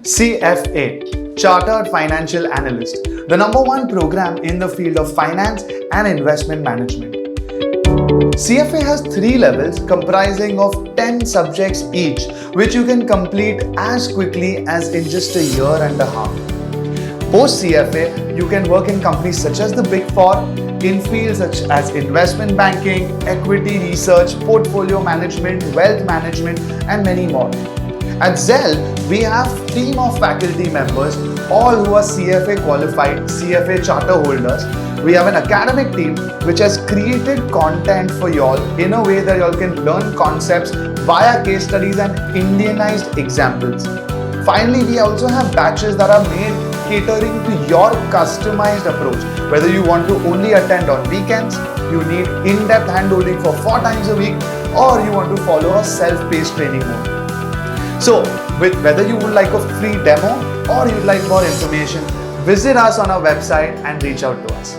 CFA, Chartered Financial Analyst, the #1 program in the field of finance and investment management. CFA has 3 levels comprising of 10 subjects each, which you can complete as quickly as in just a year and a half. Post CFA, you can work in companies such as the Big Four, in fields such as investment banking, equity research, portfolio management, wealth management, and many more. At Zell, we have a team of faculty members, all who are CFA qualified, CFA charter holders. We have an academic team which has created content for y'all in a way that y'all can learn concepts via case studies and Indianised examples. Finally, we also have batches that are made catering to your customized approach. Whether you want to only attend on weekends, you need in-depth handholding for 4 times a week, or you want to follow a self-paced training mode. So, whether you would like a free demo or you'd like more information, visit us on our website and reach out to us.